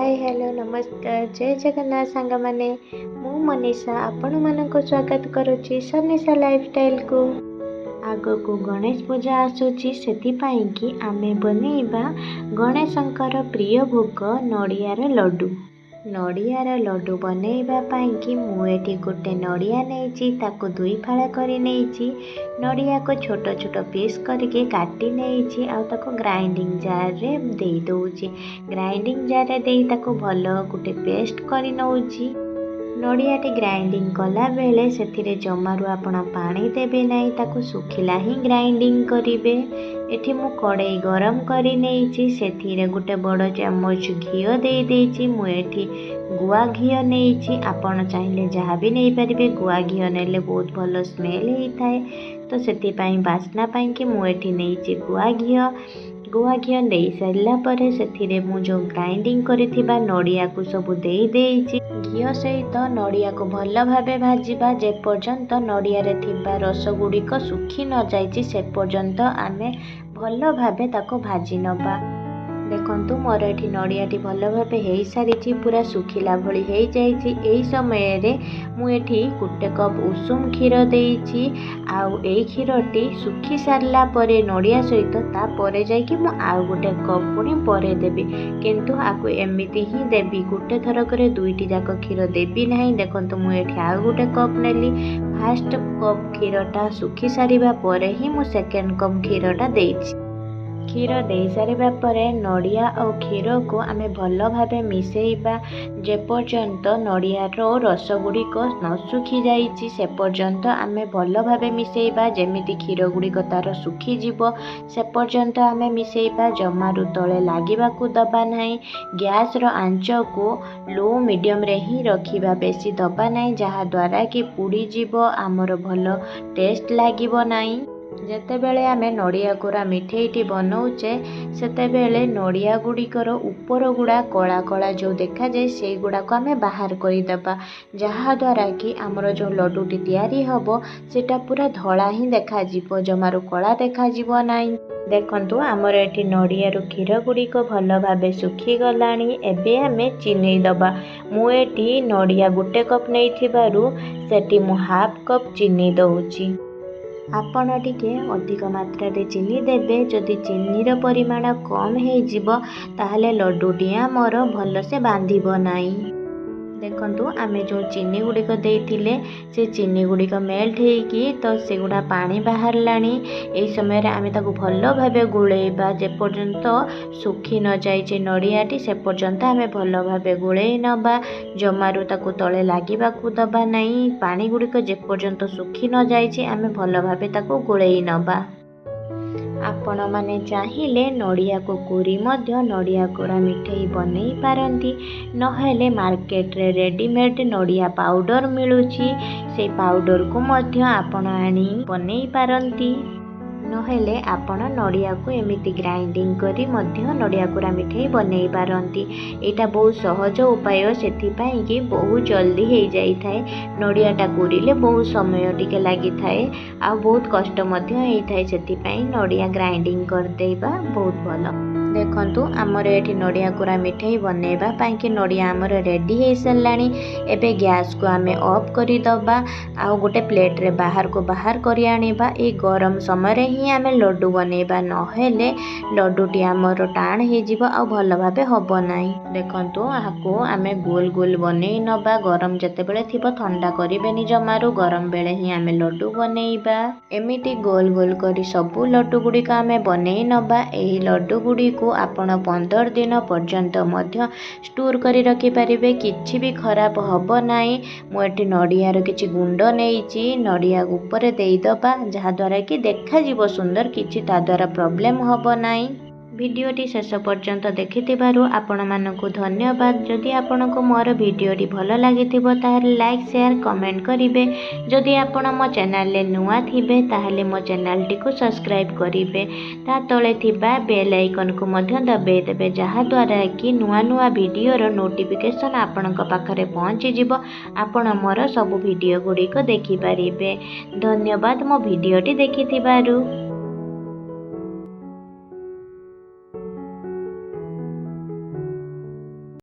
Hi hello नमस्कार जय जगन्नाथ सांग माने मु मनीषा आपण मानक स्वागत करुच्ची सनीषा लाइफस्टाइल को। आग को गणेश पूजा आसूची सेथिपाई कि आमे बनेइबा गणेशंकर प्रिय भोग नड़ियार लड्डू। नड़ियार लड्डू बनैबा पाई कि मु एठी गोटे नड़िया नेइची ताको दुई फाड़ा करी नेइची। नड़िया को छोट छोट पीस करके काटी नेइची आ ताको ग्राइंडिंग जार रे देई दउची। ग्राइंडिंग जार रे देई ताको भलो गोटे पेस्ट करी नउची। नड़ियाटी ग्राइंडिंग कला बेले सेथिरे जमारू आपण पानी देबे नाही, ताको सुखिला ही ग्राइंडिंग करिवे। एठी मु कड़ाई गरम करी नेइची, सेथिरे गोटे बड़ चामच घिओ देई देइची। मु एठी गुआ घिओ नेइची, आपण चाहिले जहाँ भी नहीं पारिबे। गुआ घिओ नेले बहुत भलो स्मेल हेइथाय, तो सेथिपाई बास्ना पाई कि मु एठी नेइची गुआ घिओ। गुआ घिओ देई सारिला परे सेथिरे मु जो ग्राइंडिंग करिथिबा नड़िया को सब देई देइची। घिओ सहित नड़िया को भल भाबे भाजिबा, जे पर्यंत नड़िया रे थिबा रस गुड़िक सुखी न जाइची से पर्यंत आमे भल भाबे ताको भाजी नबा। देखंतु मोर एठी नड़ियाटी भल भाबे हेई सारिची, पूरा सुखिला भली हेई जाइची। एई समय रे मु एठी गोटे कप उषुम क्षीर देइची। आउ एई क्षीरटी सुखी सारला परे नड़िया सहित ता परे जाई कि मु आउ गोटे कप पुनी परे देबी, किंतु आकु एमिति ही देबी। गोटे थर करे दुईटी जाक क्षीर देबी नाही। देखंतु मु एठी आउ गोटे कप नेली। फास्ट कप क्षीरटा सुखी सारिबा परे ही मु सेकेंड कप क्षीरटा देइची। क्षीर दे सारिबा परे नड़िया और क्षीर को आमे भल भाबे मिसेइबा, जे पर्यंत नड़ियार रस गुड़िक न सुखी जाइची से पर्यंत आमे भल भाबे मिसेइबा। जेमिति क्षीर गुड़िक तार सुखी जीवो से पर्यंत आमे मिसेइबा। जमारू तले लागिबाकू दबा नाही। गैस रो आंच को लो मीडियम रे ही रखिबा, बेसी दबा नाही, जहा द्वारा कि पुड़ी जीवो, आमर भल टेस्ट लागिबो नाही। जेतेबेले आमे नड़िया कोरा मिठेईटी बनाऊचे सेतेबेले नड़िया गुड़िकर ऊपर गुड़ा कला कला जो देखा जाए से गुड़ा को आमे बाहर करदेबा, जहा द्वारा कि आमर जो लड्डूटी तैयारी हबो सेटा पूरा धला ही देखा जीवो, जमारू कला देखा जीवो नाही। देखंतु आमर एठी नड़ियारू क्षीर गुड़िक भल भाबे सुखी गलानी। एबे आमे चीनी दबा। मु एठी नड़िया गोटे कप नेइथिबारु सेठी मु हाफ कप चीनी दउची। आपण टिके अधिक मात्रा रे चीनी देबे। जदि चीनीर परिमाण कम हो जिवो ताहले लड्डूटी आमर भल से बांधिबो नाही। देखंतु आमे जो चीनी गुड़िक देइथिले से चीनी गुड़िक मेल्ट हेकी तो से गुड़ा पानी बाहर लानी। एई समय रे आमे ताकू भल भाबे गुळेइबा, जे पर्यंत सुखी न जाइचे नड़ियाटी से पर्यंत आमे भल भाबे गुळेइ नबा। जमारू ताकू तळे लागिबाकू दबा नाही। पानी गुड़िक जे पर्यंत सुखी न जाइचे आमे भल भाबे ताकू गुळेइ नबा। आपण माने चाहिले नड़िया को कोरी मध्य नड़िया कोरा मिठाई बनई पारंती, नहेले मार्केट रे रेडीमेड नड़िया पाउडर मिलुची, से पाउडर को मध्य आपण आनी बनई पारंती। नहेले आपण नड़िया को एमिति ग्राइंडिंग करी मध्य नड़िया कोरा मिठाई बनई पारंती। एटा बहुत सहज उपाय, सेथिपाई कि बहुत जल्दी हो जाई थाए। नड़ियाटा कोरिले बहुत समय टिके लागि थाए, आ बहुत कष्ट मध्य हेई थाए, सेथिपाई नड़िया ग्राइंडिंग कर देबा बहुत भलो। देखंतु आमर एठी नड़िया कोरा मिठाई बनैबा पाई कि नड़िया आमर रेडी हो सारानी। एबे गैस को आमे ऑफ करी दबा, आ गोटे प्लेट रे बाहर को बाहर करी आनिबा। ए गरम समय रे ही आमे लड्डू बनैबा, नहेले लड्डूटी आमर टाण हे जिवो आ भल भाबे हबो नाही। देखंतु आको आमे गोल गोल बनै नबा। गरम जतेबेले थिबो ठंडा करिबेनी जमारू, गरम बेले ही आमे लड्डू बनैबा। एमिति गोल गोल करी सबु लड्डू गुड़िक आमे बनै नबा। एही लड्डू गुड़िक आपण 15 दिन पर्यंत मध्य स्टोर करी रखी पारिबे, किछि भी खराब हबो नाही। मु एठी नड़ियार किछि गुंड नेइची, नड़िया ऊपर देई दबा, जहा द्वारा कि देखा जीवो सुंदर, किछि ता द्वारा प्रॉब्लम हबो नाही। भिडियोटी शेष पर्यंत देखिथिबारु आपण मानकु धन्यवाद। जदि आपनको मोर भिडियोटी भल लागिथिबो ताहले लाइक शेयर कमेंट करिवे। जदि आपण मो चैनल ले नुआ थिबे ताहले मो चैनल टी को सब्सक्राइब करिवे। ता तळे थिबा बेल आइकन को मध्य दबाइ देबे, जहा द्वारा कि नुआ नुआ भिडियो रो नोटिफिकेशन आपणक पाखरे पहुंची जिवो। आपण मोर सब भिडियो गुडी को देखि पारिबे। धन्यवाद मो भिडियोटी देखिथिबारु।